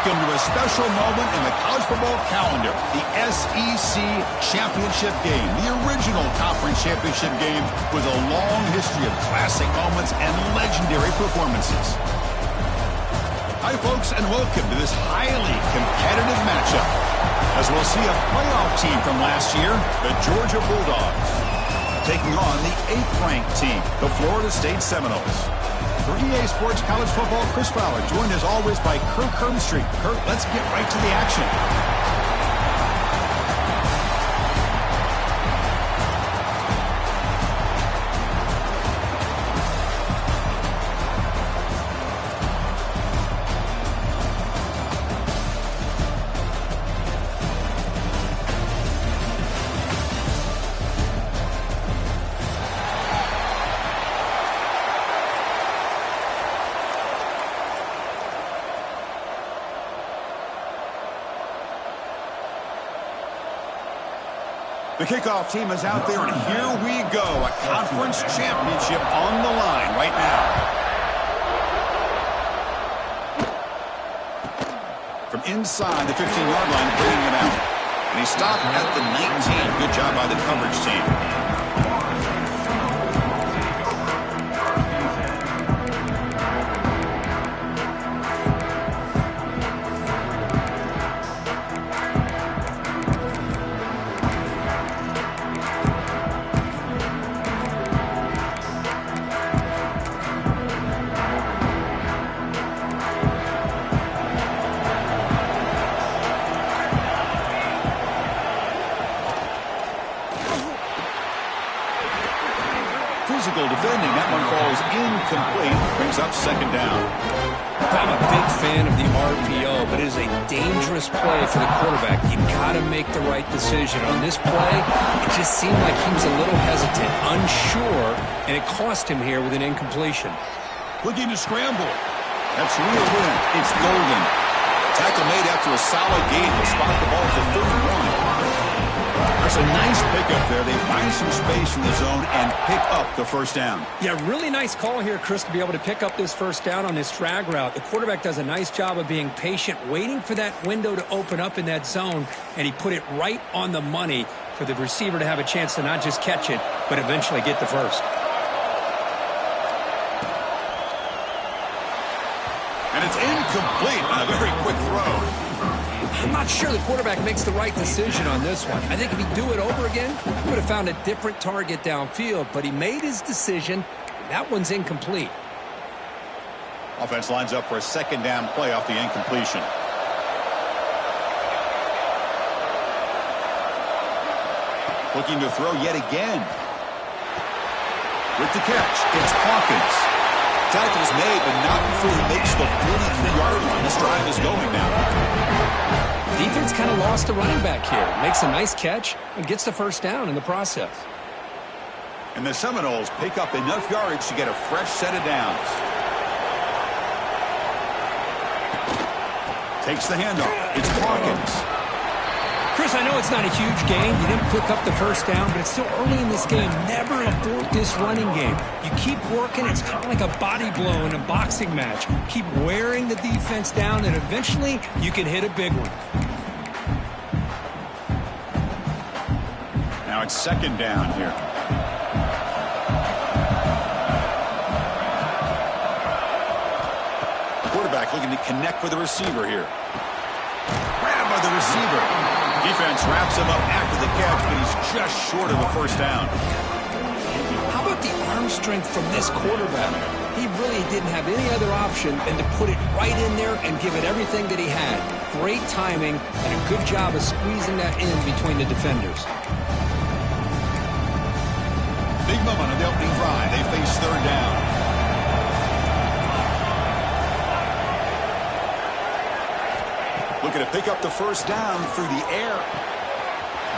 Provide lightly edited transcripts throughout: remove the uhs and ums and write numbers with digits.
Welcome to a special moment in the college football calendar, the SEC Championship Game, the original conference championship game with a long history of classic moments and legendary performances. Hi, folks, and welcome to this highly competitive matchup, as we'll see a playoff team from last year, the Georgia Bulldogs, taking on the 8th-ranked team, the Florida State Seminoles. For EA Sports College Football, Chris Fowler, joined as always by Kirk Hermstreet. Kirk, let's get right to the action. The kickoff team is out there, and here we go. A conference championship on the line right now. From inside the 15-yard line, bringing it out. And he stopped at the 19. Good job by the coverage team. Physical defending. That one falls incomplete. Brings up second down. I'm a big fan of the RPO, but it is a dangerous play for the quarterback. You've got to make the right decision. On this play, it just seemed like he was a little hesitant, unsure, and it cost him here with an incompletion. Looking to scramble. That's real win. It's golden. Tackle made after a solid gain. Will spot the ball for 31. That's a nice pickup there. They find some space in the zone and pick up the first down. Yeah, really nice call here, Chris, to be able to pick up this first down on this drag route. The quarterback does a nice job of being patient, waiting for that window to open up in that zone, and he put it right on the money for the receiver to have a chance to not just catch it, but eventually get the first. And it's incomplete on a very quick throw. I'm not sure the quarterback makes the right decision on this one. I think if he'd do it over again, he would have found a different target downfield, but he made his decision. That one's incomplete. Offense lines up for a second down play off the incompletion. Looking to throw yet again. With the catch, it's Hawkins. Tackle's made, but not before he makes the 43-yard line. This drive is going now. Defense kind of lost a running back here. Makes a nice catch and gets the first down in the process. And the Seminoles pick up enough yardage to get a fresh set of downs. Takes the handoff. It's Hawkins. Chris, I know it's not a huge game. You didn't pick up the first down, but it's still early in this game. Never abort this running game. You keep working. It's kind of like a body blow in a boxing match. Keep wearing the defense down, and eventually you can hit a big one. Now it's second down here. Quarterback looking to connect with the receiver here. Grabbed by the receiver. Defense wraps him up after the catch, but he's just short of a first down. How about the arm strength from this quarterback? He really didn't have any other option than to put it right in there and give it everything that he had. Great timing and a good job of squeezing that in between the defenders. Big moment of the opening drive. They face third down. Looking to pick up the first down through the air.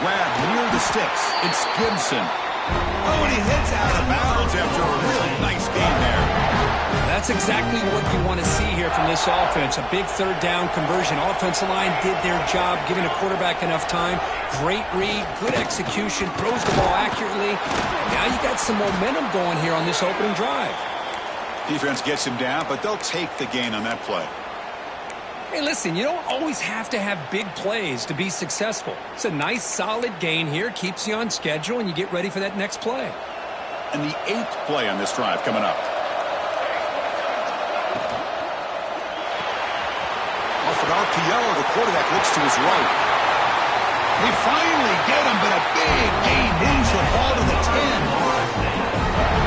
Grab near the sticks. It's Gibson. Oh, and he hits out of bounds after a really nice game there. That's exactly what you want to see here from this offense. A big third down conversion. Offensive line did their job, giving the quarterback enough time. Great read, good execution, throws the ball accurately. Now you got some momentum going here on this opening drive. Defense gets him down, but they'll take the gain on that play. Hey, listen, you don't always have to have big plays to be successful. It's a nice, solid gain here, keeps you on schedule, and you get ready for that next play. And the 8th play on this drive coming up. Off an RPO, the quarterback looks to his right. They finally get him, but a big gain moves the ball to the 10.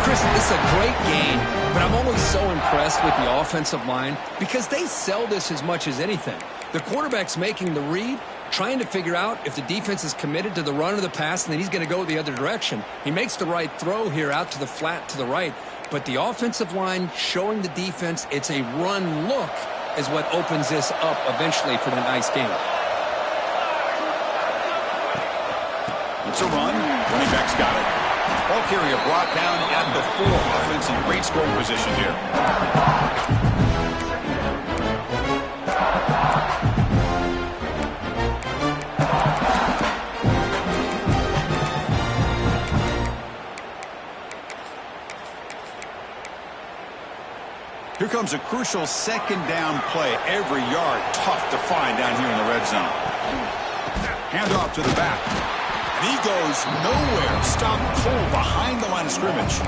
Chris, this is a great gain, but I'm always so impressed with the offensive line because they sell this as much as anything. The quarterback's making the read, trying to figure out if the defense is committed to the run or the pass, and then he's going to go the other direction. He makes the right throw here out to the flat to the right, but the offensive line showing the defense it's a run look is what opens this up eventually for the nice game. It's a run. Running back's got it. Ball carrier brought down at the 4. Offense in great scoring position here. Here comes a crucial second down play. Every yard tough to find down here in the red zone. Handoff to the back. And he goes nowhere. Stop cold behind the line of scrimmage.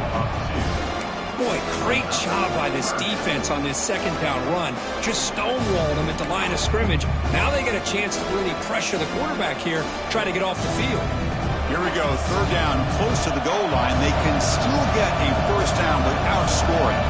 Boy, great job by this defense on this second down run. Just stonewalled him at the line of scrimmage. Now they get a chance to really pressure the quarterback here, try to get off the field. Here we go, 3rd down, close to the goal line. They can still get a first down without scoring.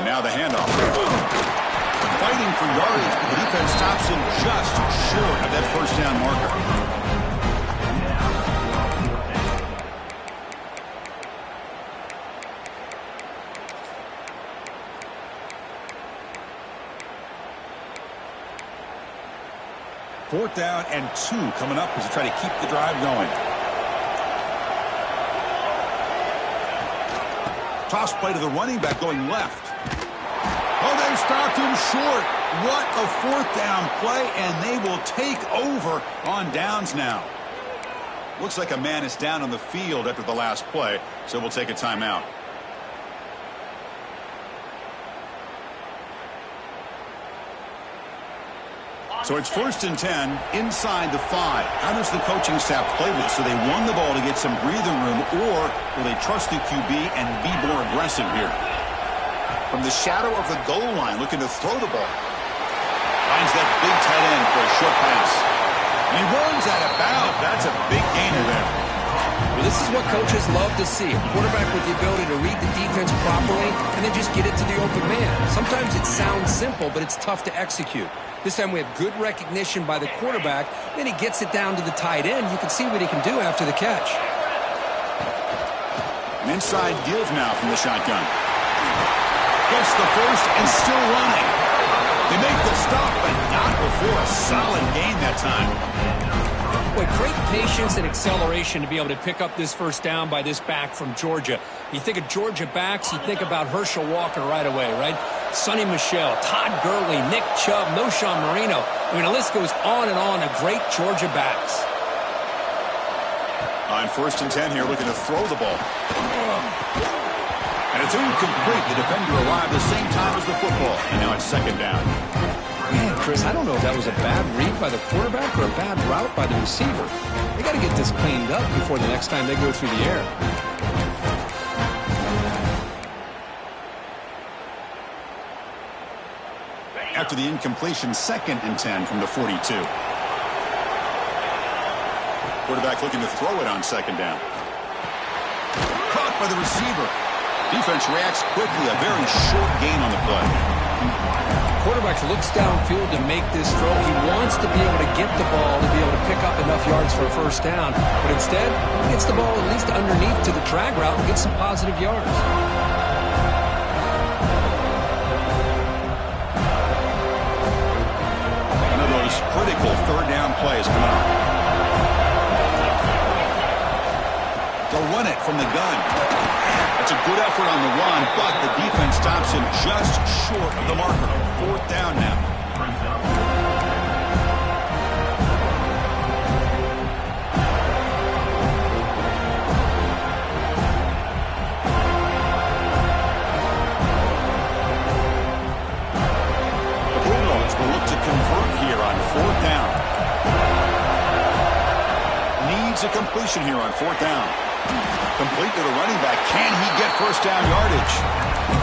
Now the handoff. Fighting for yardage, but the defense stops him just short of that first down marker. Fourth down and 2 coming up as they try to keep the drive going. Toss play to the running back going left. Oh, they stopped him short. What a 4th down play, and they will take over on downs now. Looks like a man is down on the field after the last play, so we'll take a timeout. So it's 1st and 10 inside the 5. How does the coaching staff play this? So they run the ball to get some breathing room, or will they trust the QB and be more aggressive here? From the shadow of the goal line, looking to throw the ball. Finds that big tight end for a short pass. And he runs out of bounds. That's a big gainer there. Well, this is what coaches love to see. A quarterback with the ability to read the defense properly and then just get it to the open man. Sometimes it sounds simple, but it's tough to execute. This time we have good recognition by the quarterback. Then he gets it down to the tight end. You can see what he can do after the catch. An inside give now from the shotgun. Gets the first and still running. They make the stop, but not before a solid gain that time. Boy, great patience and acceleration to be able to pick up this first down by this back from Georgia. You think of Georgia backs, you think about Herschel Walker right away, right? Sonny Michel, Todd Gurley, Nick Chubb, Noshawn Marino. I mean, the list goes on and on of great Georgia backs. On 1st and 10 here, looking to throw the ball. And it's incomplete. The defender arrived the same time as the football. And now it's 2nd down. Man, Chris, I don't know if that was a bad read by the quarterback or a bad route by the receiver. They got to get this cleaned up before the next time they go through the air. After the incompletion, 2nd and 10 from the 42. Quarterback looking to throw it on 2nd down. Caught by the receiver. Defense reacts quickly. A very short gain on the play. Quarterback looks downfield to make this throw. He wants to be able to get the ball to be able to pick up enough yards for a first down. But instead, he gets the ball at least underneath to the drag route and gets some positive yards. One of those critical 3rd down plays coming up. They'll run it from the gun. That's a good Good effort on the run, but the defense stops him just short of the marker. Fourth down now. The Bulldogs will look to convert here on fourth down. Needs a completion here on fourth down. Complete to the running back. Can he get first down yardage?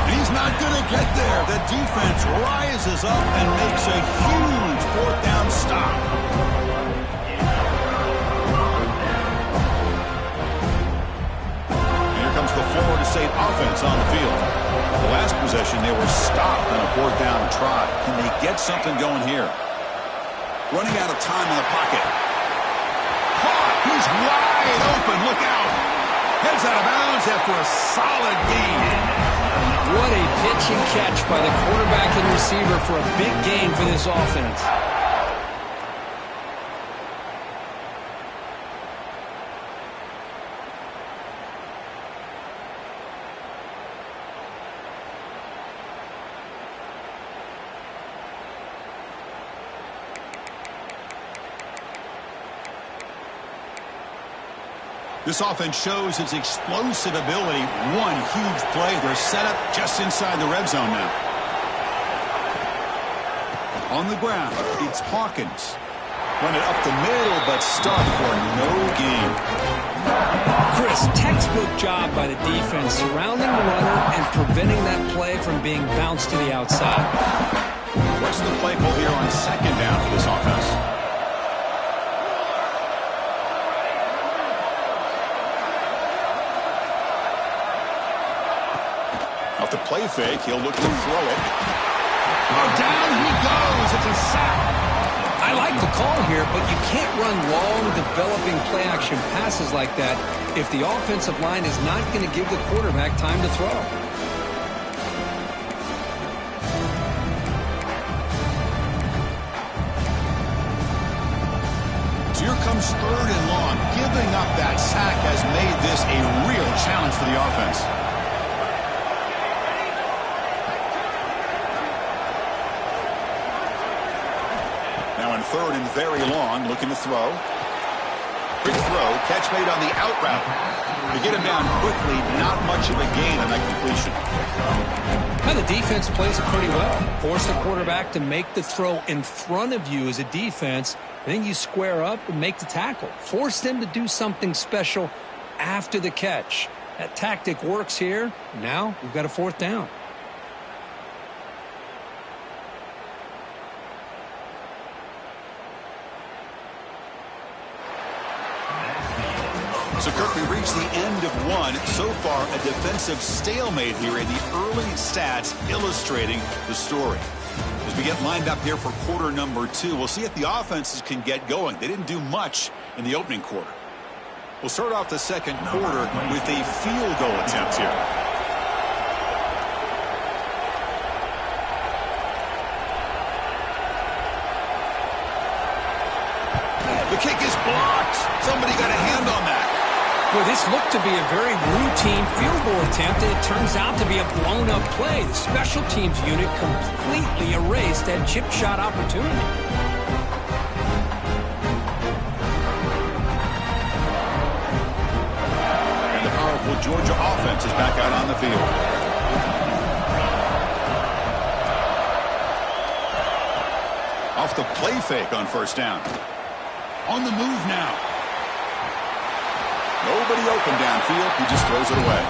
He's not going to get there. The defense rises up and makes a huge fourth down stop. Here comes the Florida State offense on the field. The last possession, they were stopped on a fourth down try. Can they get something going here? Running out of time in the pocket. Caught. He's wide open. Look out. Heads out of bounds after a solid gain. What a pitch and catch by the quarterback and receiver for a big gain for this offense. This offense shows its explosive ability. One huge play. They're set up just inside the red zone now. On the ground, it's Hawkins. Run it up the middle, but stuffed for no gain. Chris, textbook job by the defense surrounding the runner and preventing that play from being bounced to the outside. What's the play call here on second down for this offense? Off the play fake, he'll look to throw it. Oh, down he goes. It's a sack. I like the call here, but you can't run long, developing play-action passes like that if the offensive line is not going to give the quarterback time to throw. So here comes third and long. Giving up that sack has made this a real challenge for the offense. Third and very long, looking to throw. Quick throw, catch made on the out route. To get him down quickly, not much of a gain on that completion. Now the defense plays it pretty well. Force the quarterback to make the throw in front of you as a defense, and then you square up and make the tackle. Force them to do something special after the catch. That tactic works here. Now we've got a fourth down. So, Kirk, we reached the end of one. So far, a defensive stalemate here in the early stats illustrating the story. As we get lined up here for quarter number two, we'll see if the offenses can get going. They didn't do much in the opening quarter. We'll start off the second quarter with a field goal attempt here. The kick is blocked. Somebody got a hand on that. Well, this looked to be a very routine field goal attempt, and it turns out to be a blown-up play. The special teams unit completely erased that chip shot opportunity. And the powerful Georgia offense is back out on the field. Off the play fake on first down. On the move now. Nobody open downfield. He just throws it away.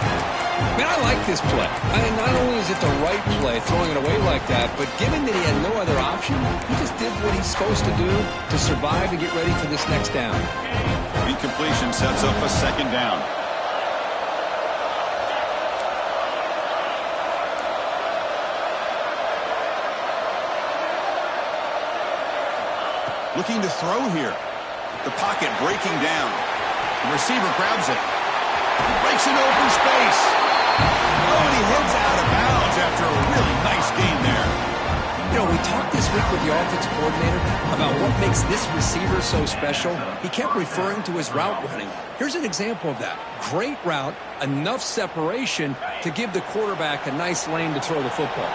Man, I like this play. And not only is it the right play, throwing it away like that, but given that he had no other option, he just did what he's supposed to do to survive and get ready for this next down. Incompletion sets up a second down. Looking to throw here. The pocket breaking down. The receiver grabs it. Breaks an open space. Oh, and he heads out of bounds after a really nice game there. You know, we talked this week with the offensive coordinator about what makes this receiver so special, he kept referring to his route running. Here's an example of that. Great route, enough separation to give the quarterback a nice lane to throw the football.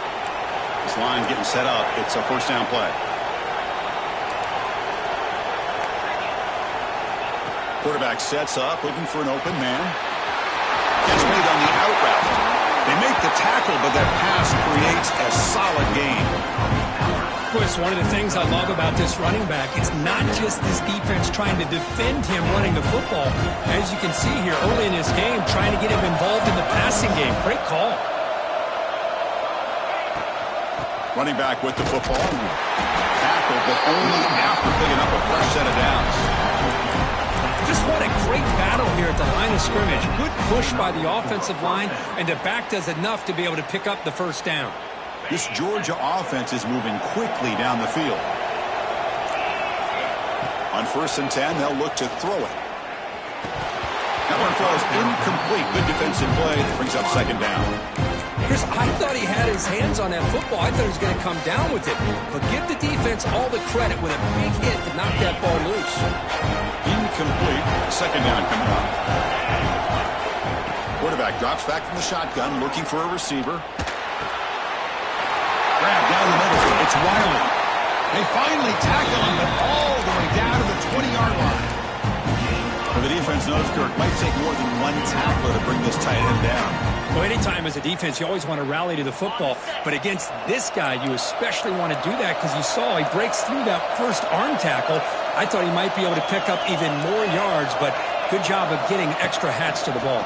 This line getting set up. It's a first down play. Quarterback sets up, looking for an open man. Gets made on the out route. They make the tackle, but that pass creates a solid gain. Well, it's one of the things I love about this running back. It's not just this defense trying to defend him running the football. As you can see here early in this game, trying to get him involved in the passing game. Great call. Running back with the football. Tackle, but only after picking up a fresh set of downs. Just what a great battle here at the line of scrimmage. Good push by the offensive line, and the back does enough to be able to pick up the first down. This Georgia offense is moving quickly down the field. On 1st and 10, they'll look to throw it. That one falls incomplete. Good defensive play that brings up 2nd down. Chris, I thought he had his hands on that football. I thought he was going to come down with it. But give the defense all the credit with a big hit to knock that ball loose. Incomplete. 2nd down coming up. Quarterback drops back from the shotgun, looking for a receiver. Grab down the middle. It's Wiley. They finally tackle him, but all the way down to the 20-yard line. Well, the defense knows, Kirk, might take more than one tackler to bring this tight end down. Well, anytime as a defense, you always want to rally to the football. But against this guy, you especially want to do that because you saw he breaks through that first arm tackle. I thought he might be able to pick up even more yards, but good job of getting extra hats to the ball.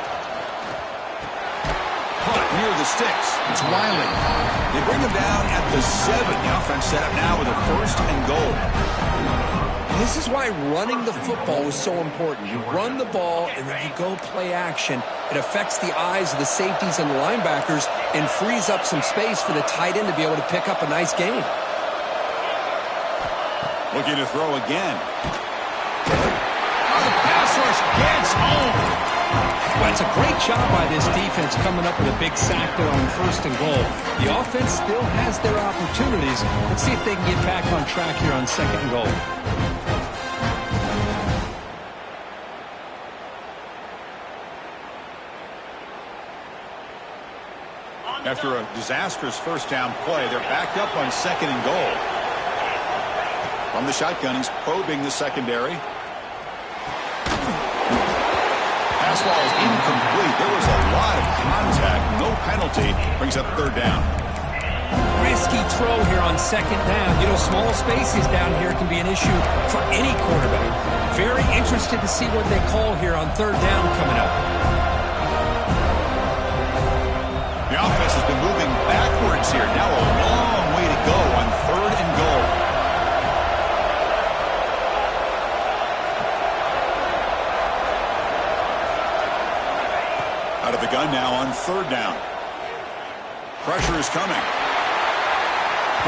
Caught near the sticks. It's Wiley. They bring him down at the 7. The offense set up now with a 1st and goal. This is why running the football is so important. You run the ball, and then you go play action. It affects the eyes of the safeties and the linebackers and frees up some space for the tight end to be able to pick up a nice gain. Looking to throw again. The pass rush gets home. Well, it's a great job by this defense coming up with a big sack there on 1st and goal. The offense still has their opportunities. Let's see if they can get back on track here on 2nd and goal. After a disastrous first down play, they're back up on 2nd and goal. From the shotgun, he's probing the secondary. Pass ball is incomplete. There was a lot of contact. No penalty. Brings up 3rd down. Risky throw here on 2nd down. You know, small spaces down here can be an issue for any quarterback. Very interested to see what they call here on 3rd down coming up. The offense has been moving backwards here. Now a long way to go on 3rd and goal. Out of the gun now on 3rd down. Pressure is coming.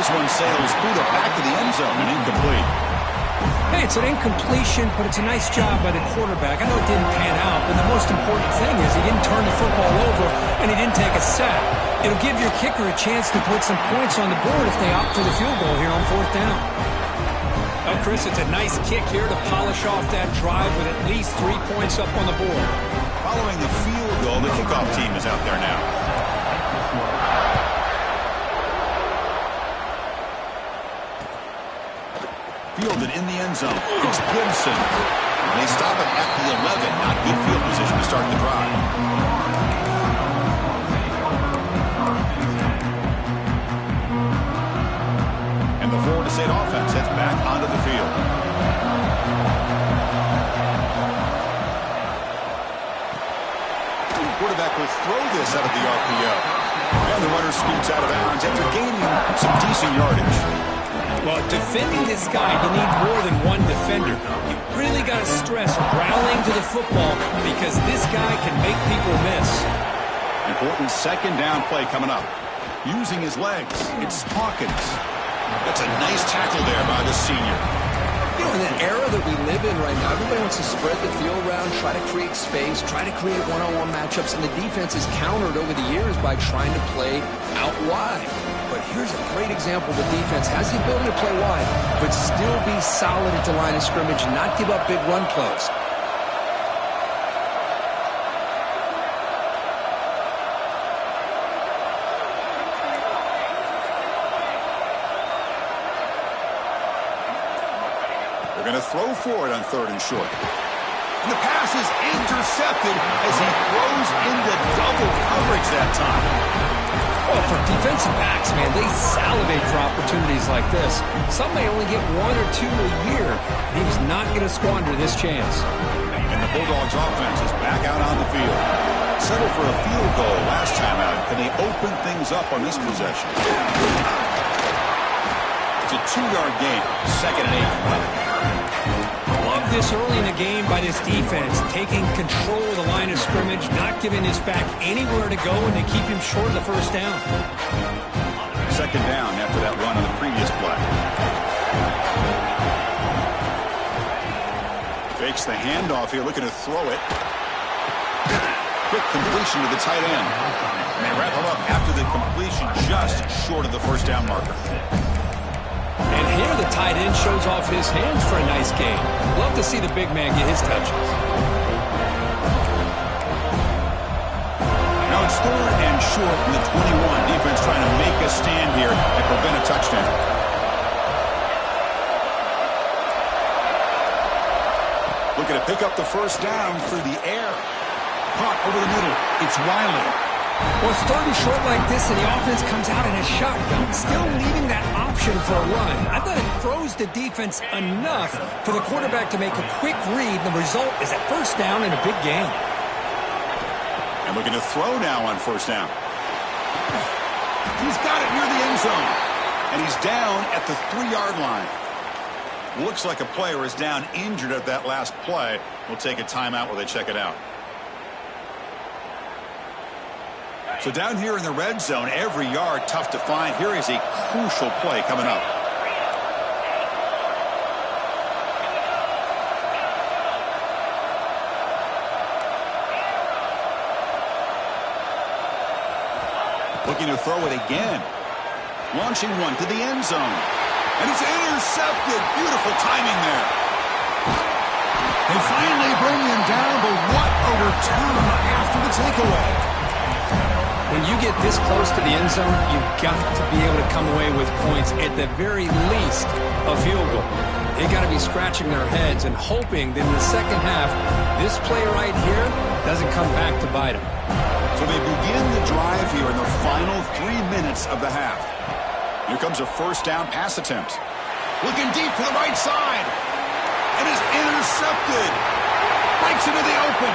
This one sails through the back of the end zone and incomplete. Hey, it's an incompletion, but it's a nice job by the quarterback. I know it didn't pan out, but the most important thing is he didn't turn the football over and he didn't take a sack. It'll give your kicker a chance to put some points on the board if they opt for the field goal here on 4th down. Well, Chris, it's a nice kick here to polish off that drive with at least 3 points up on the board. Following the field goal, the kickoff team is out there now. Fielded in the end zone. It's Gibson. And they stop it at the 11. Not good field position to start the drive. And the Florida State offense heads back onto the field. Quarterback will throw this out of the RPO. And the runner scoots out of bounds after gaining some decent yardage. Well, defending this guy, you need more than one defender. You really got to stress rallying to the football because this guy can make people miss. Important 2nd down play coming up. Using his legs, it's Hawkins. That's a nice tackle there by the senior. You know, in the era that we live in right now, everybody wants to spread the field around, try to create space, try to create one-on-one matchups, and the defense is countered over the years by trying to play out wide. But here's a great example. The defense has the ability to play wide, but still be solid at the line of scrimmage and not give up big run plays. They're going to throw for it on 3rd and short. And the pass is intercepted as he throws into double coverage that time. Well, for defensive backs, man, they salivate for opportunities like this. Some may only get 1 or 2 a year. He was not going to squander this chance. And the Bulldogs offense is back out on the field. Settled for a field goal last time out. Can they open things up on this possession? It's a 2-yard gain. 2nd and 8. Love this early in the game by this defense, taking control of the line of scrimmage, not giving his back anywhere to go, and to keep him short of the 1st down. 2nd down after that run on the previous play. Fakes the handoff here, looking to throw it. Quick completion to the tight end. And they wrap him up after the completion, just short of the 1st down marker. And here the tight end shows off his hands for a nice game. Love to see the big man get his touches. Now it's 3rd and short in the 21. Defense trying to make a stand here and prevent a touchdown. Looking to pick up the 1st down through the air. Caught over the middle. It's Wiley. Well, it's 3rd and short like this, and the offense comes out in a shotgun, still leaving that option for a run. I thought it throws the defense enough for the quarterback to make a quick read. The result is a 1st down and a big gain. And looking to throw now on 1st down. He's got it near the end zone. And he's down at the 3-yard line. Looks like a player is down injured at that last play. We'll take a timeout while they check it out. So down here in the red zone, every yard tough to find. Here is a crucial play coming up. Looking to throw it again. Launching one to the end zone. And it's intercepted. Beautiful timing there. They finally bring him down, but what a return after the takeaway. When you get this close to the end zone, you've got to be able to come away with points, at the very least, a field goal. They got to be scratching their heads and hoping that in the 2nd half, this play right here doesn't come back to bite them. So they begin the drive here in the final 3 minutes of the half. Here comes a 1st down pass attempt. Looking deep to the right side. And is intercepted. Breaks into the open.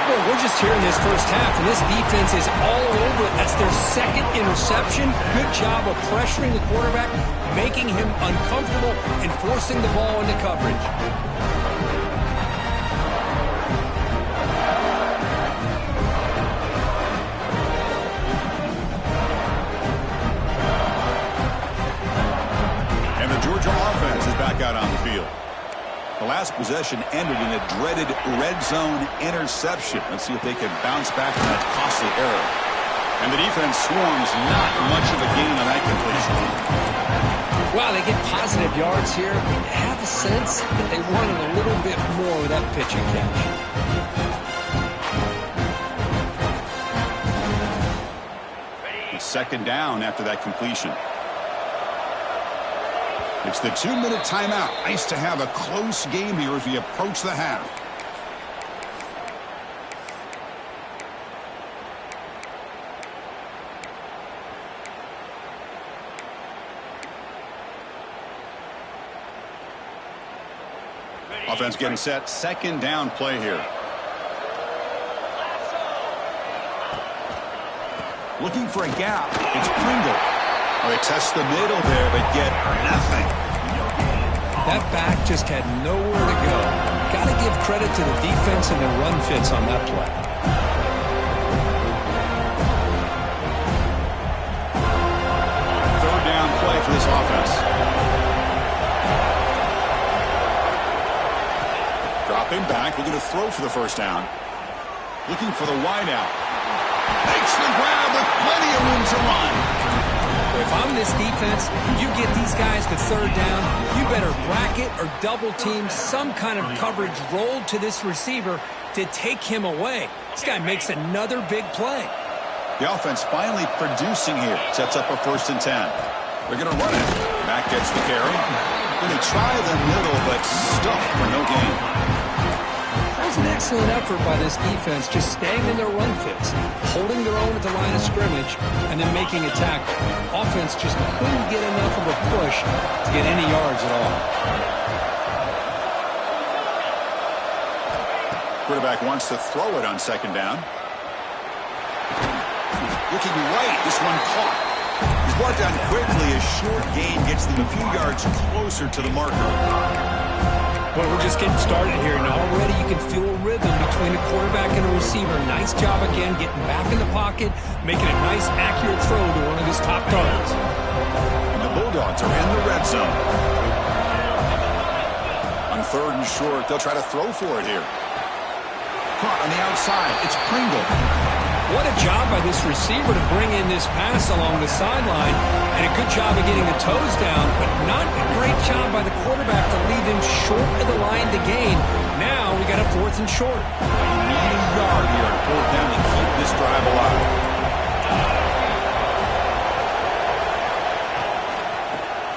Well, we're just here in this 1st half, and this defense is all over it. That's their 2nd interception. Good job of pressuring the quarterback, making him uncomfortable, and forcing the ball into coverage. And the Georgia offense is back out on the field. The last possession ended in a dreaded red zone interception. Let's see if they can bounce back from that costly error. And the defense swarms, not much of a gain on that completion. Wow, they get positive yards here. I have a sense that they wanted a little bit more with that pitch and catch. 2nd down after that completion. It's the 2-minute timeout. Nice to have a close game here as we approach the half. Offense getting set. 2nd down play here. Looking for a gap. It's Pringle. Well, they test the middle there, but get nothing. That back just had nowhere to go. Got to give credit to the defense and the run fits on that play. 3rd down play for this offense. Dropping back, looking to throw for the 1st down. Looking for the wideout. Makes the grab with plenty of room to if I'm this defense, you get these guys to third down, you better bracket or double team some kind of coverage rolled to this receiver to take him away. This guy makes another big play. The offense finally producing here. Sets up a 1st and 10. They're going to run it. Mack gets the carry. And they try the middle, but stuffed for no gain. That was an excellent effort by this defense, just staying in their run fits, holding their own at the line of scrimmage, and then making a tackle. Offense just couldn't get enough of a push to get any yards at all. Quarterback wants to throw it on 2nd down. Looking right, this one caught. He's brought down quickly. A short gain gets them a few yards closer to the marker. Well, we're just getting started here, and already you can feel a rhythm between the quarterback and the receiver. Nice job again getting back in the pocket, making a nice, accurate throw to one of his top targets. And the Bulldogs are in the red zone. On 3rd and short, they'll try to throw for it here. Caught on the outside. It's Pringle. What a job by this receiver to bring in this pass along the sideline, and a good job of getting the toes down, but not a great job by the quarterback to leave him short of the line to gain. Now we got a 4th and short. You need a yard here on 4th down to keep this drive alive.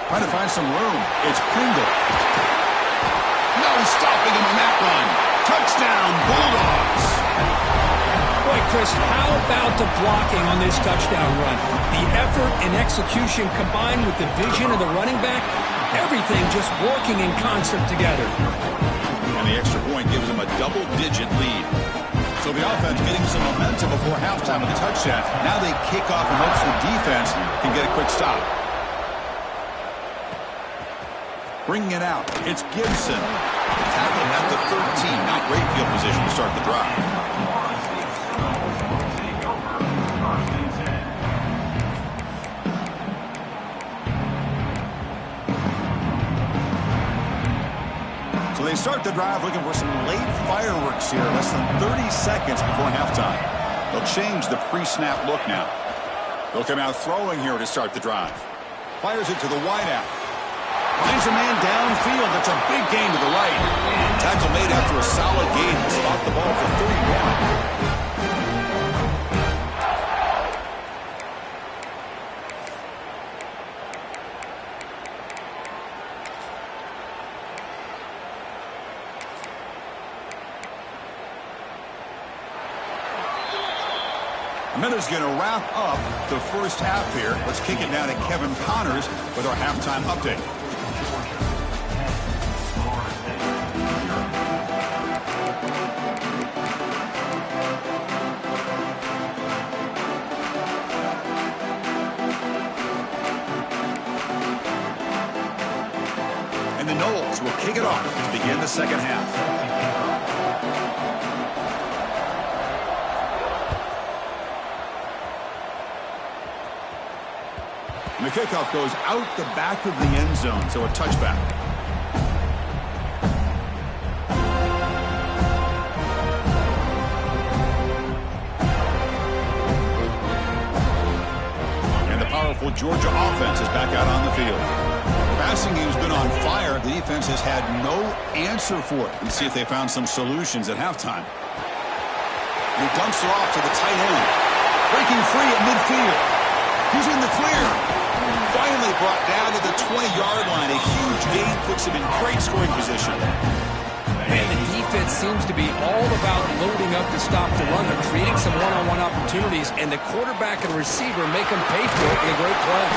Trying to find some room. It's Pringle. No stopping him on that run. Touchdown, Bulldogs. Boy, Chris, how about the blocking on this touchdown run? The effort and execution combined with the vision of the running back, everything just working in concert together. And the extra point gives them a double-digit lead. So the offense getting some momentum before halftime with the touchdown. Now they kick off and hopes the defense can get a quick stop. Bringing it out, it's Gibson. Tackle at the 13. Not great field position to start the drive. So they start the drive looking for some late fireworks here. Less than 30 seconds before halftime. They'll change the pre-snap look now. They'll come out throwing here to start the drive. Fires it to the wideout. Finds a man downfield. That's a big gain to the right. Tackle made after a solid gain. Stop the ball for 31. Miller's going to wrap up the first half here. Let's kick it now to Kevin Connors with our halftime update. And the Noles will kick it off to begin the second half. And the kickoff goes out the back of the end zone, so a touchback. And the powerful Georgia offense is back out on the field. The passing game's been on fire. The defense has had no answer for it. Let's see if they found some solutions at halftime. And he dumps it off to the tight end. Breaking free at midfield. He's in the clear. Finally brought down to the 20-yard line. A huge gain puts him in great scoring position. Man, the defense seems to be all about loading up to stop the run. They're creating some one-on-one opportunities, and the quarterback and receiver make them pay for it in a great play.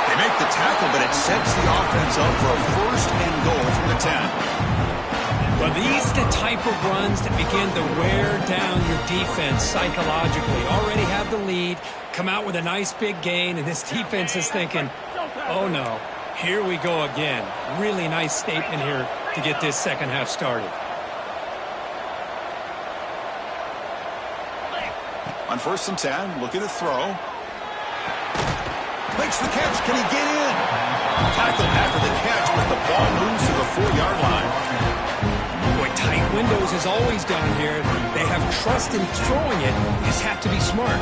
They make the tackle, but it sets the offense up for a first and goal from the 10. Well, these are the type of runs that begin to wear down your defense psychologically. Already have the lead, come out with a nice big gain, and this defense is thinking, oh no, here we go again. Really nice statement here to get this second half started. On 1st and 10, looking to throw. Makes the catch. Can he get in? Tackle after the catch, but the ball moves to the 4-yard line. Boy, tight windows is always down here. They have trust in throwing it. You just have to be smart.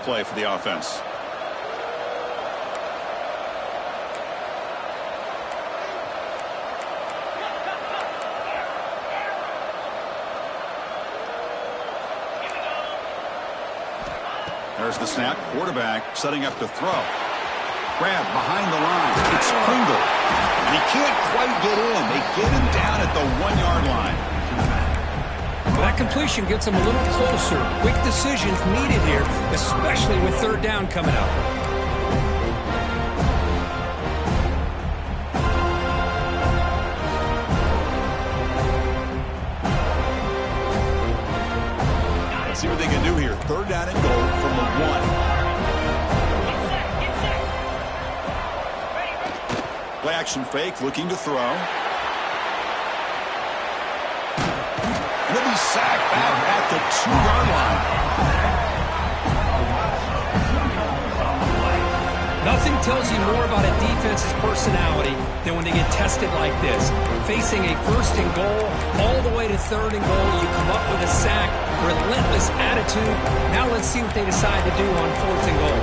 play for the offense. There's the snap. Quarterback setting up to throw. Grab behind the line. It's Pringle. And he can't quite get in. They get him down at the 1-yard line. Well, that completion gets him a little closer. Quick decisions needed here, especially with third down coming up. Let's see what they can do here. Third down and goal from the 1. Play action fake, looking to throw. And he'll be sacked back at the 2-yard line. Nothing tells you more about a defense's personality than when they get tested like this. Facing a first and goal, all the way to third and goal, you come up with a sack, relentless attitude. Now let's see what they decide to do on fourth and goal.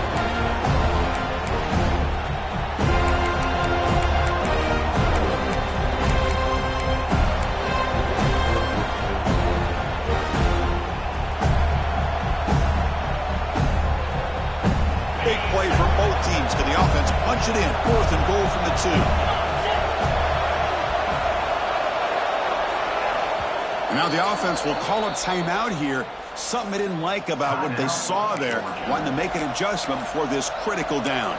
Big play for both teams. Can the offense punch it in? Fourth and goal from the 2. And now the offense will call a timeout here. Something they didn't like about what they saw there. Wanting to make an adjustment before this critical down.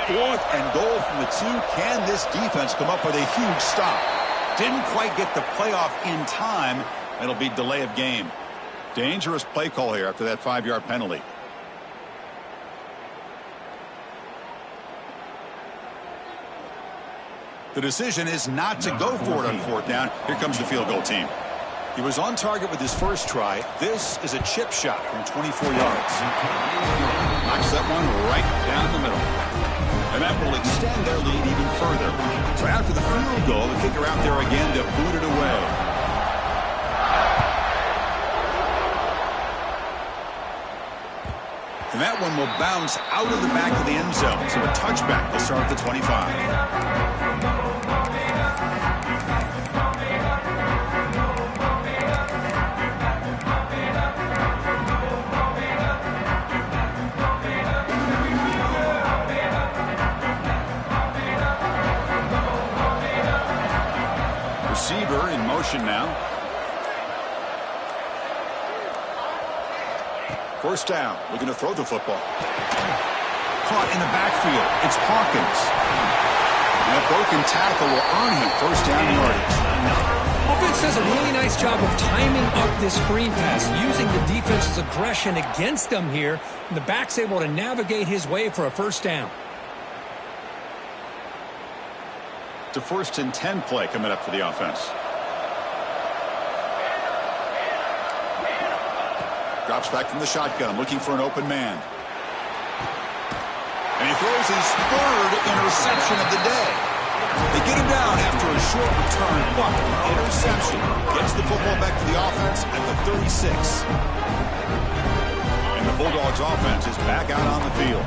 Fourth and goal from the 2. Can this defense come up with a huge stop? Didn't quite get the playoff in time. It'll be delay of game. Dangerous play call here after that 5-yard penalty. The decision is not to go for it on fourth down. Here comes the field goal team. He was on target with his first try. This is a chip shot from 24 yards. Knocks that one right down the middle. And that will extend their lead even further. So after the field goal, the kicker out there again to boot it away. And that one will bounce out of the back of the end zone. So a touchback will start at the 25. Receiver in motion now. First down, looking to throw the football. Caught in the backfield. It's Hawkins. And a broken tackle will earn him first down yardage. Offense does a really nice job of timing up this screen pass, using the defense's aggression against them here. And the back's able to navigate his way for a first down. To first and 10 play coming up for the offense. Drops back from the shotgun, looking for an open man. And he throws his third interception of the day. They get him down after a short return, but interception gets the football back to the offense at the 36. And the Bulldogs offense is back out on the field.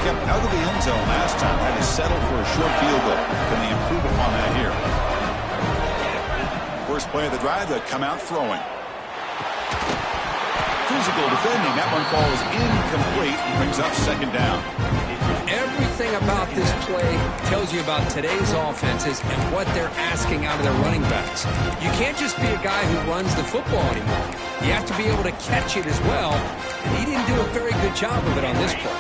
Kept out of the end zone last time, had to settle for a short field goal. Can they improve upon that here? First play of the drive, they come out throwing. Physical defending, that one falls incomplete and brings up second down. Everything about this play tells you about today's offenses and what they're asking out of their running backs. You can't just be a guy who runs the football anymore. You have to be able to catch it as well, and he didn't do a very good job of it on this play.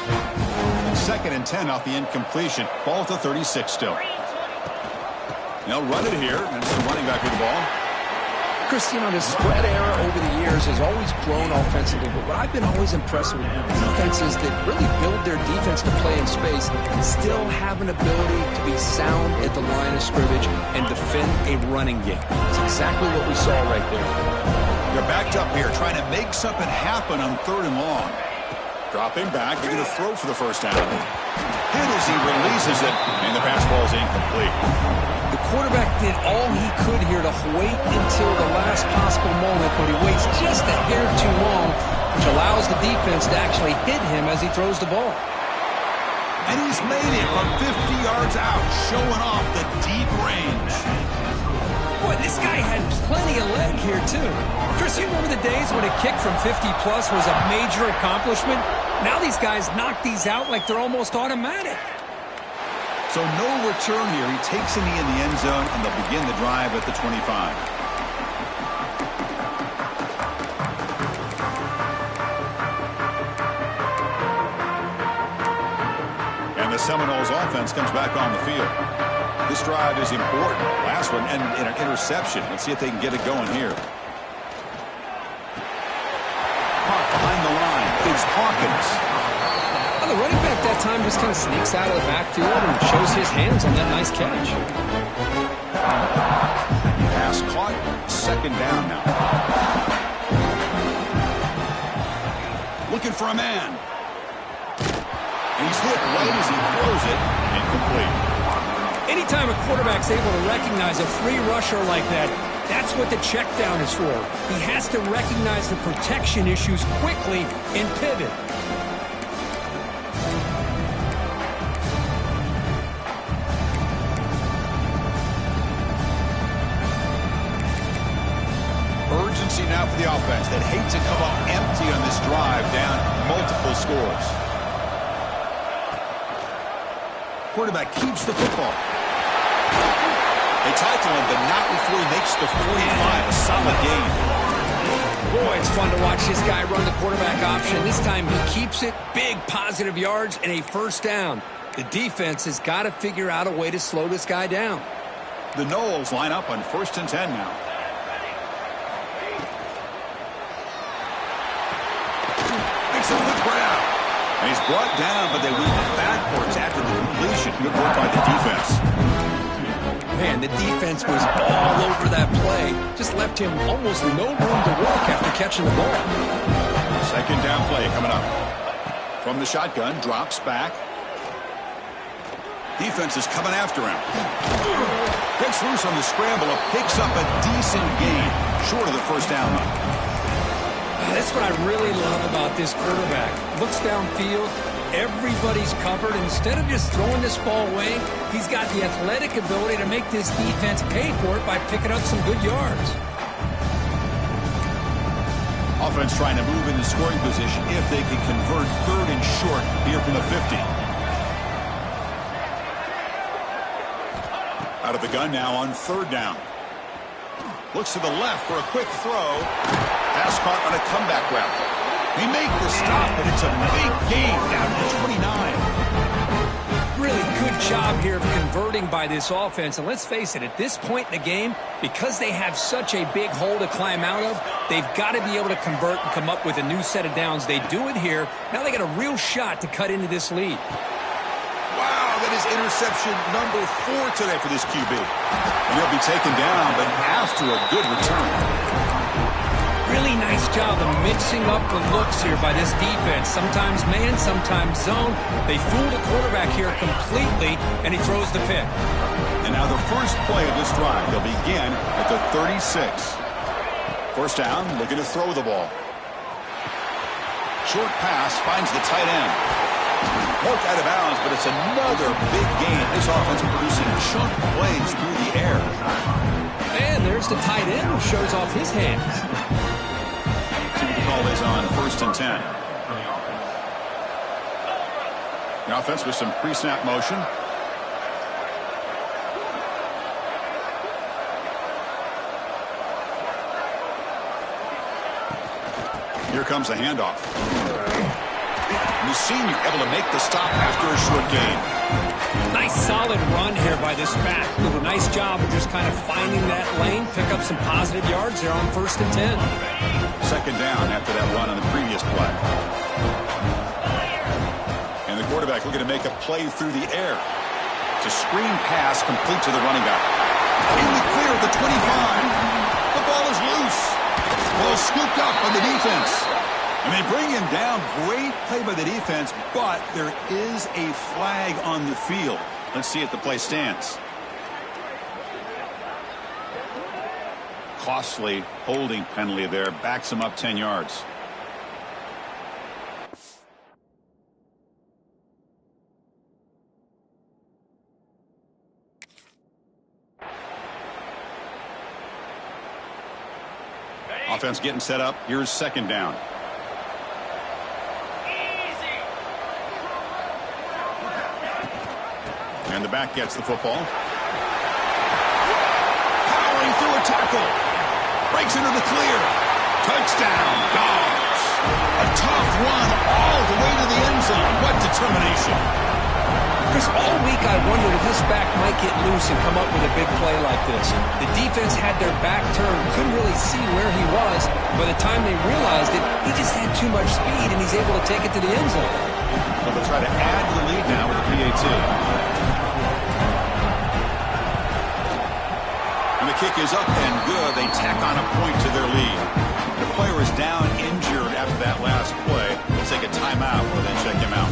Second and 10 off the incompletion. Ball at the 36 still. They'll run it here. That's the running back with the ball. Chris, you know, the spread era over the years has always grown offensively, but what I've been always impressed with defenses that really build their defense to play in space and still have an ability to be sound at the line of scrimmage and defend a running game. It's exactly what we saw right there. They're backed up here, trying to make something happen on 3rd and long. Dropping back, they're going to throw for the first down. Hit as he releases it, and the pass ball is incomplete. The quarterback did all he could here to wait until the last possible moment, but he waits just a hair too long, which allows the defense to actually hit him as he throws the ball. And he's made it from 50 yards out, showing off the deep range. Boy, this guy had plenty of leg here, too. Chris, you remember the days when a kick from 50-plus was a major accomplishment? Now these guys knock these out like they're almost automatic. So no return here. He takes a knee in the end zone, and they'll begin the drive at the 25. And the Seminoles offense comes back on the field. This drive is important. Last one, and an interception. Let's see if they can get it going here. Hawk behind the line. It's Hawkins. The running back that time just kind of sneaks out of the backfield and shows his hands on that nice catch. Pass caught. 2nd down now. Looking for a man. And he's hit right as he throws it. Incomplete. Anytime a quarterback's able to recognize a free rusher like that, that's what the check down is for. He has to recognize the protection issues quickly and pivot. Urgency now for the offense that hate to come up empty on this drive, down multiple scores. Quarterback keeps the football. They tackle him, but not before he makes the 45. A solid game. Boy, it's fun to watch this guy run the quarterback option. This time he keeps it, big positive yards, and a 1st down. The defense has got to figure out a way to slow this guy down. The Noles line up on 1st and 10 now. Makes a look right out. And he's brought down, but they went backwards after the completion. Good work by the defense. Man, the defense was all over that play. Just left him almost no room to work after catching the ball. 2nd down play coming up. From the shotgun, drops back. Defense is coming after him. Breaks loose on the scramble and picks up a decent gain. Short of the 1st down line. That's what I really love about this quarterback. Looks downfield, everybody's covered. Instead of just throwing this ball away, he's got the athletic ability to make this defense pay for it by picking up some good yards. Offense trying to move into scoring position if they can convert 3rd and short here from the 50. Out of the gun now on 3rd down. Looks to the left for a quick throw. Pass caught on a comeback route. They make the stop, but it's a big gain down to 29. Really good job here of converting by this offense. And let's face it, at this point in the game, because they have such a big hole to climb out of, they've got to be able to convert and come up with a new set of downs. They do it here. Now they got a real shot to cut into this lead. Wow, that is interception number 4 today for this QB. And he'll be taken down, but after a good return. Really nice job of mixing up the looks here by this defense. Sometimes man, sometimes zone. They fool the quarterback here completely, and he throws the pick. And now the first play of this drive. They'll begin at the 36. 1st down, looking to throw the ball. Short pass finds the tight end. Poked out of bounds, but it's another big gain. This offense producing chunk plays through the air. And there's the tight end who shows off his hands. See what the call is on 1st and 10. The offense with some pre-snap motion. Here comes the handoff. the senior able to make the stop after a short gain. Nice solid run here by this back. Did a nice job of just kind of finding that lane, pick up some positive yards there on 1st and 10. Second down after that run on the previous play. And the quarterback looking to make a play through the air. It's a screen pass complete to the running back. In the clear at the 25. The ball is loose. Ball scooped up by the defense. And they bring him down. Great play by the defense, but there is a flag on the field. Let's see if the play stands. Costly holding penalty there. Backs him up 10 yards. Offense getting set up. Here's second down. And the back gets the football. Powering through a tackle. Breaks into the clear. Touchdown, Dogs. A tough run all the way to the end zone. What determination. Chris, all week I wondered if this back might get loose and come up with a big play like this. The defense had their back turned, couldn't really see where he was. By the time they realized it, he just had too much speed, and he's able to take it to the end zone. So they'll try to add to the lead now with the PAT. And the kick is up and good. They tack on a point to their lead. The player is down injured after that last play. They'll take a timeout or then check him out.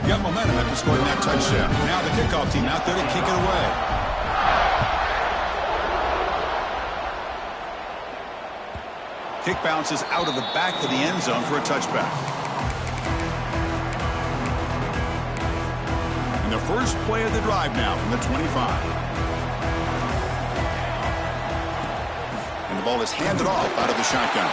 Got momentum after scoring that touchdown. Now the kickoff team out there to kick it away. Kick bounces out of the back of the end zone for a touchback. And the first play of the drive now from the 25. And the ball is handed off out of the shotgun.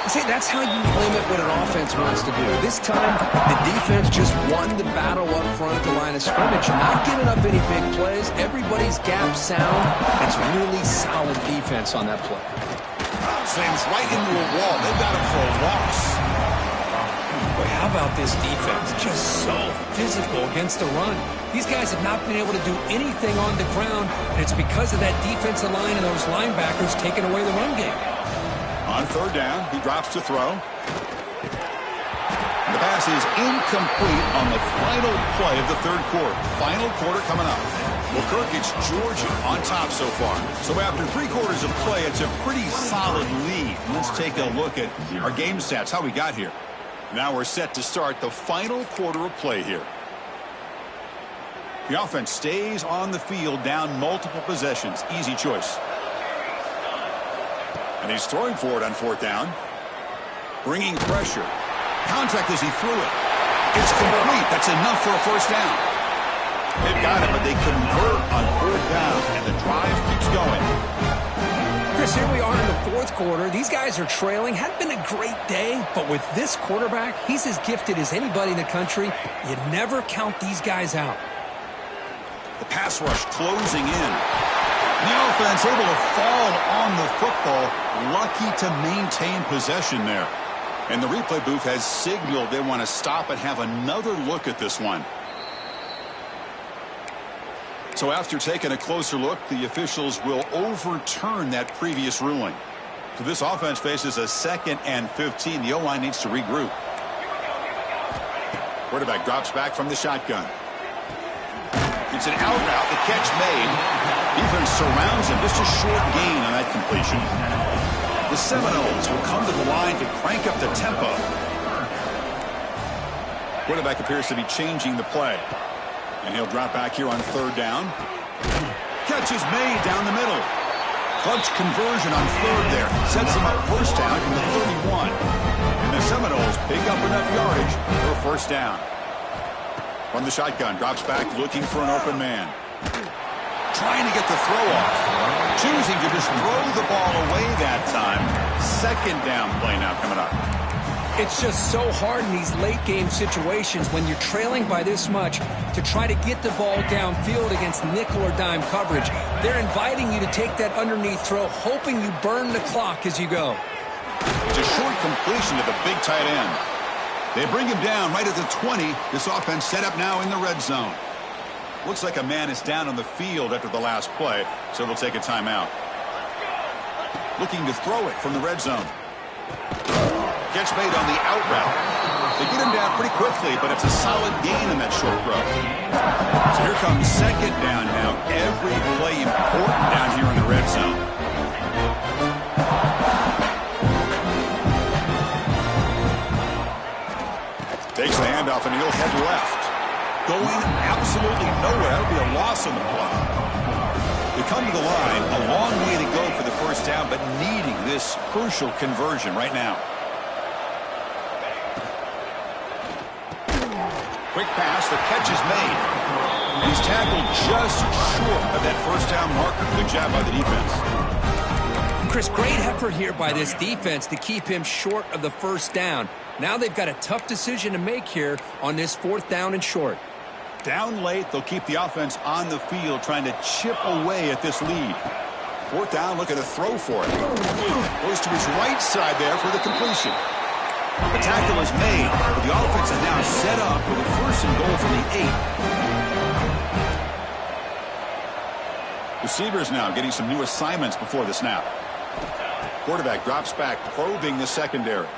See, that's how you limit what an offense wants to do. This time, the defense just won the battle up front at the line of scrimmage. Not giving up any big plays. Everybody's gap sound. It's really solid defense on that play. Slams right into a wall. They've got him for a loss. Boy, how about this defense? Just so physical against the run. These guys have not been able to do anything on the ground, and it's because of that defensive line and those linebackers taking away the run game. On third down, he drops to throw. The pass is incomplete on the final play of the third quarter. Final quarter coming up. Well, Kirk, it's Georgia on top so far. So after 3 quarters of play, it's a pretty solid lead. Let's take a look at our game stats, how we got here. Now we're set to start the final quarter of play here. The offense stays on the field, down multiple possessions. Easy choice. And he's throwing for it on fourth down. Bringing pressure. Contact as he threw it. It's complete. That's enough for a first down. They've got it, but they convert on fourth down, and the drive keeps going. Chris, here we are in the fourth quarter. These guys are trailing. Hadn't been a great day, but with this quarterback, he's as gifted as anybody in the country. You never count these guys out. The pass rush closing in. The offense able to fall on the football. Lucky to maintain possession there. And the replay booth has signaled they want to stop and have another look at this one. So after taking a closer look, the officials will overturn that previous ruling. So this offense faces a 2nd and 15. The O-line needs to regroup. Quarterback drops back from the shotgun. It's an out route. The catch made. Defense surrounds him. Just a short gain on that completion. The Seminoles will come to the line to crank up the tempo. Quarterback appears to be changing the play. And he'll drop back here on third down. Catch is made down the middle. Clutch conversion on third there. Sets him up first down from the 31. And the Seminoles pick up enough yardage for a first down. From the shotgun, drops back looking for an open man. Trying to get the throw off. Choosing to just throw the ball away that time. Second down play now coming up. It's just so hard in these late game situations when you're trailing by this much to try to get the ball downfield against nickel or dime coverage. They're inviting you to take that underneath throw, hoping you burn the clock as you go. It's a short completion to the big tight end. They bring him down right at the 20. This offense set up now in the red zone. Looks like a man is down on the field after the last play, so they'll take a timeout. Looking to throw it from the red zone. Catch made on the out route. They get him down pretty quickly, but it's a solid gain in that short throw. So here comes second down now. Every play important down here in the red zone. Takes the handoff and he'll head left. Going absolutely nowhere. That'll be a loss on the play. They come to the line, a long way to go for the first down, but needing this crucial conversion right now. Quick pass, the catch is made. He's tackled just short of that first down marker. Good job by the defense. Chris, great effort here by this defense to keep him short of the first down. Now they've got a tough decision to make here on this fourth down and short. Down late, they'll keep the offense on the field trying to chip away at this lead. Fourth down, look at a throw for it. Goes to his right side there for the completion. The tackle is made, but the offense is now set up with a first and goal from the 8. Receivers now getting some new assignments before the snap. Quarterback drops back, probing the secondary.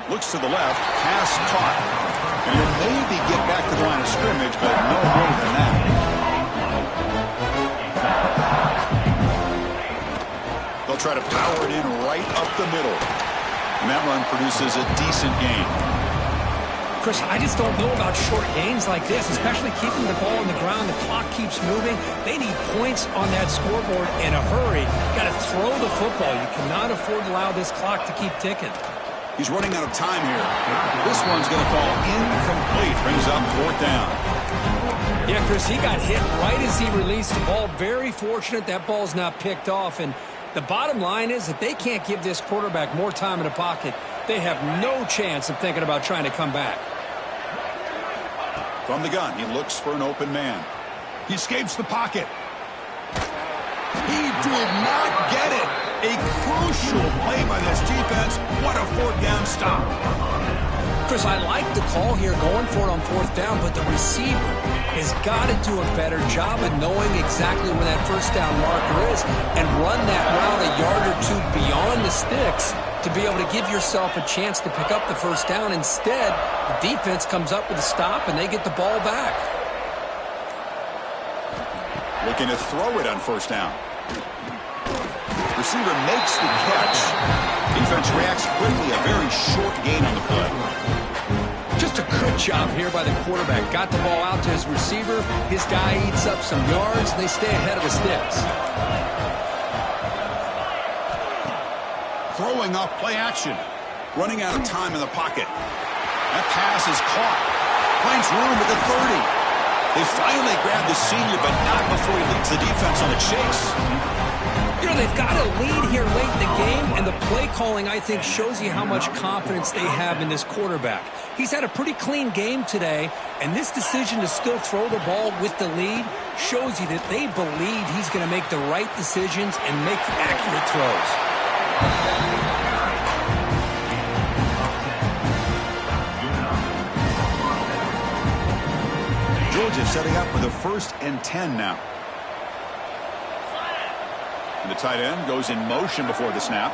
Looks to the left, pass caught. And he'll maybe get back to the line of scrimmage, but no more than that. They'll try to power it in right up the middle. And that run produces a decent gain. Chris, I just don't know about short gains like this, especially keeping the ball on the ground. The clock keeps moving. They need points on that scoreboard in a hurry. Got to throw the football. You cannot afford to allow this clock to keep ticking. He's running out of time here. This one's going to fall incomplete. Brings up fourth down. Yeah, Chris, he got hit right as he released the ball. Very fortunate that ball's not picked off. And the bottom line is that they can't give this quarterback more time in the pocket. They have no chance of thinking about trying to come back. From the gun, he looks for an open man. He escapes the pocket. He did not get it. A crucial play by this defense. What a fourth down stop. Chris, I like the call here going for it on fourth down, but the receiver has got to do a better job of knowing exactly where that first down marker is and run that route a yard or two beyond the sticks to be able to give yourself a chance to pick up the first down. Instead, the defense comes up with a stop and they get the ball back. Looking to throw it on first down. Receiver makes the catch. Defense reacts quickly. A very short gain on the play. Just a good job here by the quarterback. Got the ball out to his receiver. His guy eats up some yards. They stay ahead of the sticks. Throwing off play action. Running out of time in the pocket. That pass is caught. Finds room at the 30. They finally grab the senior, but not before he leads the defense on a chase. You know, they've got a lead here late in the game, and the play calling, I think, shows you how much confidence they have in this quarterback. He's had a pretty clean game today, and this decision to still throw the ball with the lead shows you that they believe he's going to make the right decisions and make accurate throws. Georgia setting up with a 1st and 10 now. And the tight end goes in motion before the snap.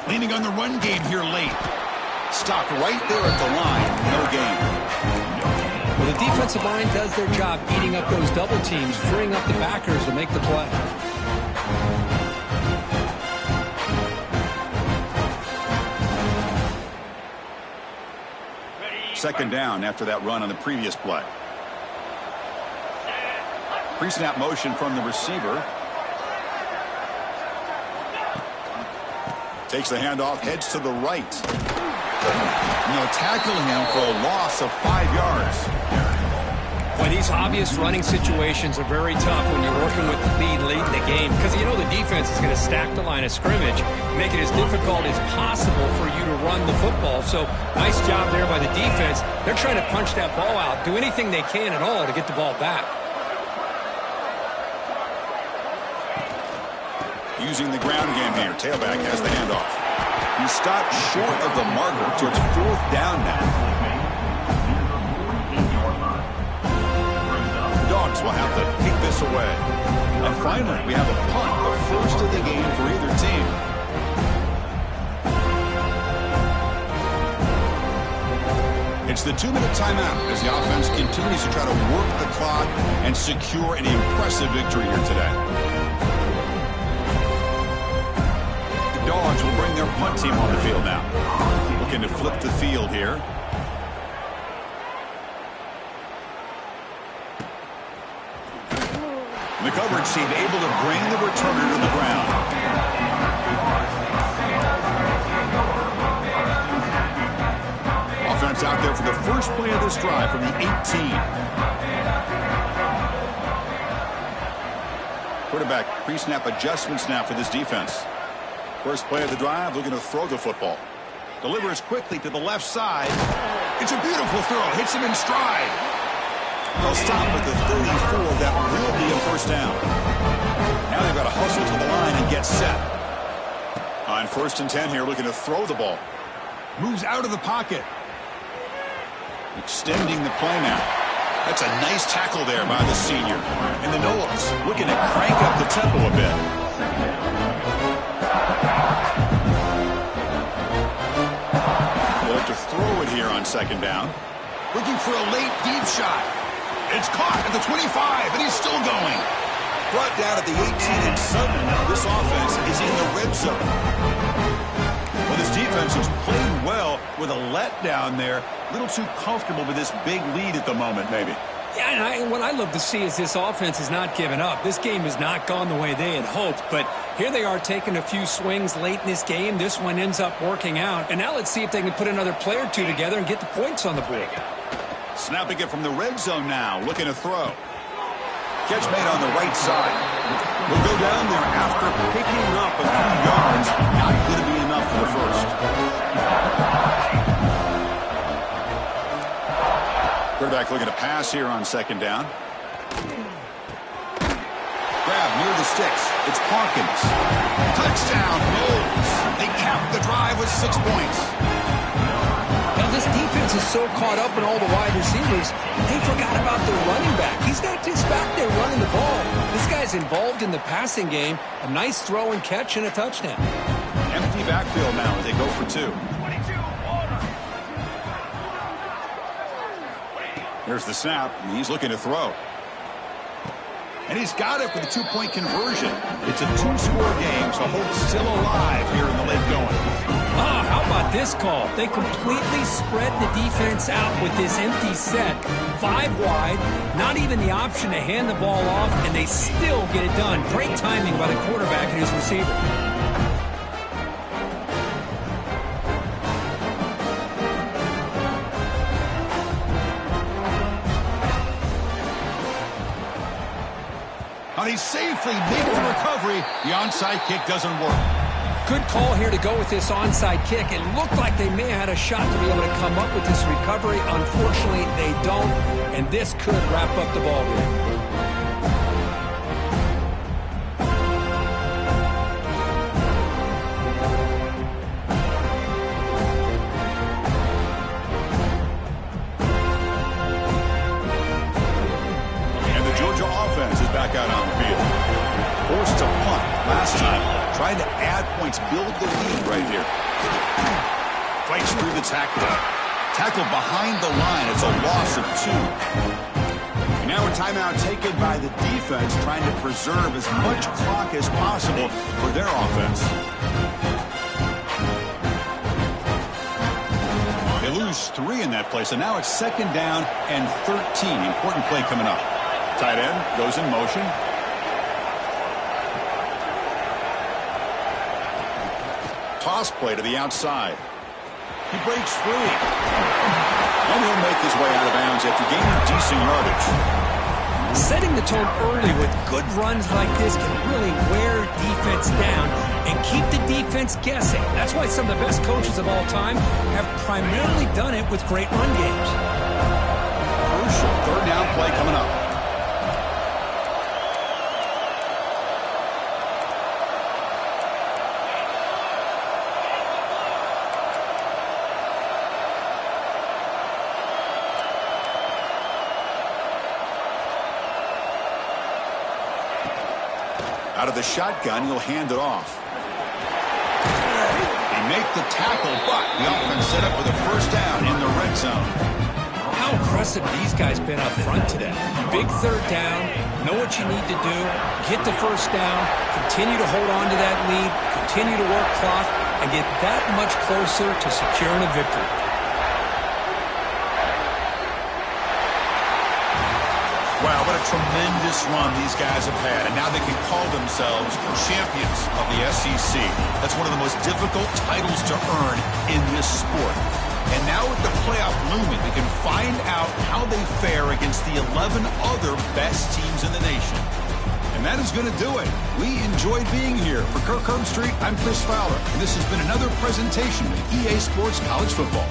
Leaning on the run game here late. Stopped right there at the line. No gain. Well, the defensive line does their job eating up those double teams, freeing up the backers to make the play. Second down after that run on the previous play. Pre-snap motion from the receiver. Takes the handoff, heads to the right. And they'll tackle him for a loss of 5 yards. Well, these obvious running situations are very tough when you're working with the lead late in the game because you know the defense is going to stack the line of scrimmage, make it as difficult as possible for you to run the football. So nice job there by the defense. They're trying to punch that ball out, do anything they can at all to get the ball back. Using the ground game here. Tailback has the handoff. He stopped short of the marker, so it's 4th down now. The Dogs will have to kick this away. And finally, we have a punt, the first of the game for either team. It's the 2-minute timeout as the offense continues to try to work the clock and secure an impressive victory here today. Dogs will bring their punt team on the field now. Looking to flip the field here. The coverage team able to bring the returner to the ground. Offense out there for the first play of this drive from the 18. Quarterback pre-snap adjustments now for this defense. First play of the drive, looking to throw the football. Delivers quickly to the left side. It's a beautiful throw. Hits him in stride. They'll stop at the 34. That will be a first down. Now they've got to hustle to the line and get set. On 1st and 10 here, looking to throw the ball. Moves out of the pocket. Extending the play now. That's a nice tackle there by the senior. And the Noles looking to crank up the tempo a bit. To throw it here on 2nd down. Looking for a late deep shot. It's caught at the 25, and he's still going. Brought down at the 18, and suddenly this offense is in the red zone. Well, this defense has played well with a letdown there. A little too comfortable with this big lead at the moment, maybe. Yeah, and what I love to see is this offense has not given up. This game has not gone the way they had hoped, but here they are taking a few swings late in this game. This one ends up working out, and now let's see if they can put another play or two together and get the points on the board. Snapping it from the red zone now, looking to throw. Catch made on the right side. Will go down there after picking up a few yards. Not going to be enough for the first. Quarterback looking to pass here on 2nd down. Grab near the sticks. It's Hawkins. Touchdown, Noles. They cap the drive with 6 points. Now this defense is so caught up in all the wide receivers, they forgot about their running back. He's not just back there running the ball. This guy's involved in the passing game. A nice throw and catch and a touchdown. Empty backfield now as they go for 2. Here's the snap, and he's looking to throw. And he's got it for the 2-point conversion. It's a 2-score game, so hope's still alive here in the late going. Ah, how about this call? They completely spread the defense out with this empty set. 5 wide, not even the option to hand the ball off, and they still get it done. Great timing by the quarterback and his receiver. He safely made the recovery. The onside kick doesn't work. Good call here to go with this onside kick. It looked like they may have had a shot to be able to come up with this recovery. Unfortunately, they don't, and this could wrap up the ball game. Out on the field. Forced to punt last time. Trying to add points, build the lead right here. Fights through the tackle. Tackle behind the line. It's a loss of 2. And now a timeout taken by the defense, trying to preserve as much clock as possible for their offense. They lose 3 in that play, so now it's 2nd down and 13. Important play coming up. Tight end goes in motion. Toss play to the outside. He breaks free. And he'll make his way out of bounds after gaining decent yardage. Setting the tone early with good runs like this can really wear defense down and keep the defense guessing. That's why some of the best coaches of all time have primarily done it with great run games. Crucial third down play coming up. Out of the shotgun, he'll hand it off. They make the tackle, but the offense set up with a first down in the red zone. How impressive these guys been up front today. Big third down, know what you need to do, get the first down, continue to hold on to that lead, continue to work clock, and get that much closer to securing a victory. Wow, what a tremendous run these guys have had, and now they can call themselves champions of the SEC. That's one of the most difficult titles to earn in this sport. And now with the playoff looming, we can find out how they fare against the 11 other best teams in the nation. And that is going to do it. We enjoyed being here. For Kirk Herbstreit, I'm Chris Fowler, and this has been another presentation of EA Sports College Football.